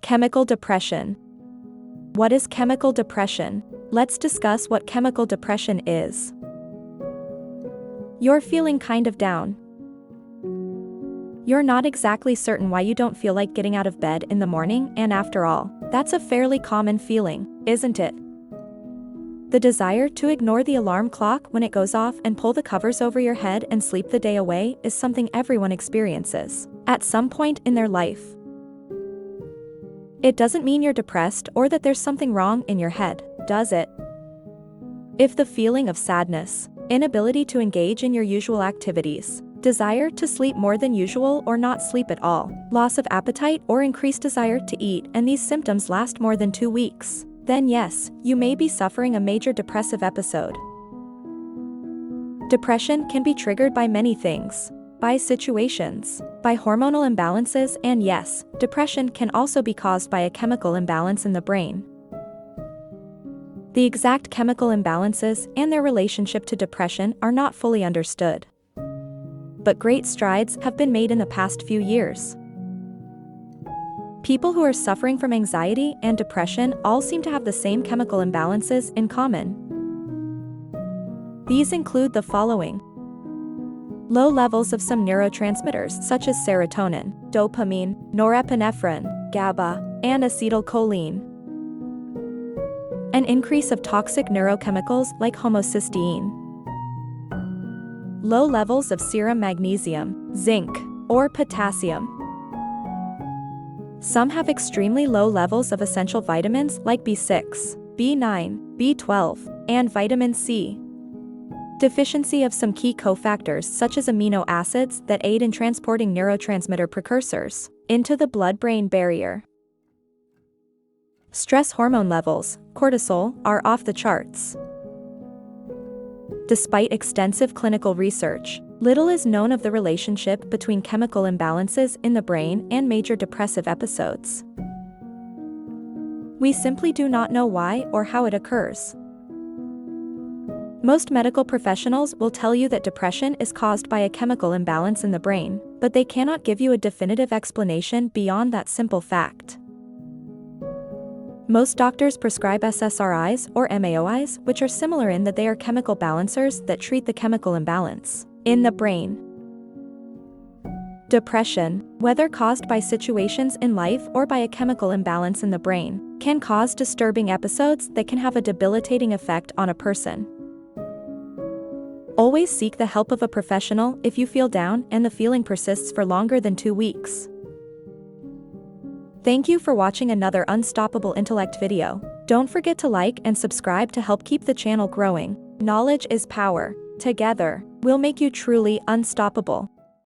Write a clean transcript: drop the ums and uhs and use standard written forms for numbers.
Chemical depression. What is chemical depression? Let's discuss what chemical depression is. You're feeling kind of down. You're not exactly certain why you don't feel like getting out of bed in the morning, and after all, that's a fairly common feeling, isn't it? The desire to ignore the alarm clock when it goes off and pull the covers over your head and sleep the day away is something everyone experiences at some point in their life. It doesn't mean you're depressed or that there's something wrong in your head, does it? If the feeling of sadness, inability to engage in your usual activities, desire to sleep more than usual or not sleep at all, loss of appetite or increased desire to eat, and these symptoms last more than 2 weeks, then yes, you may be suffering a major depressive episode. Depression can be triggered by many things. By situations, by hormonal imbalances, and yes, depression can also be caused by a chemical imbalance in the brain. The exact chemical imbalances and their relationship to depression are not fully understood. But great strides have been made in the past few years. People who are suffering from anxiety and depression all seem to have the same chemical imbalances in common. These include the following: low levels of some neurotransmitters such as serotonin, dopamine, norepinephrine, GABA, and acetylcholine. An increase of toxic neurochemicals like homocysteine. Low levels of serum magnesium, zinc, or potassium. Some have extremely low levels of essential vitamins like B6, B9, B12, and vitamin C. Deficiency of some key cofactors such as amino acids that aid in transporting neurotransmitter precursors into the blood-brain barrier. Stress hormone levels, cortisol, are off the charts. Despite extensive clinical research, little is known of the relationship between chemical imbalances in the brain and major depressive episodes. We simply do not know why or how it occurs. Most medical professionals will tell you that depression is caused by a chemical imbalance in the brain, but they cannot give you a definitive explanation beyond that simple fact. Most doctors prescribe SSRIs or MAOIs, which are similar in that they are chemical balancers that treat the chemical imbalance in the brain. Depression, whether caused by situations in life or by a chemical imbalance in the brain, can cause disturbing episodes that can have a debilitating effect on a person. Always seek the help of a professional if you feel down and the feeling persists for longer than 2 weeks. Thank you for watching another Unstoppable Intellect video. Don't forget to like and subscribe to help keep the channel growing. Knowledge is power. Together, we'll make you truly unstoppable.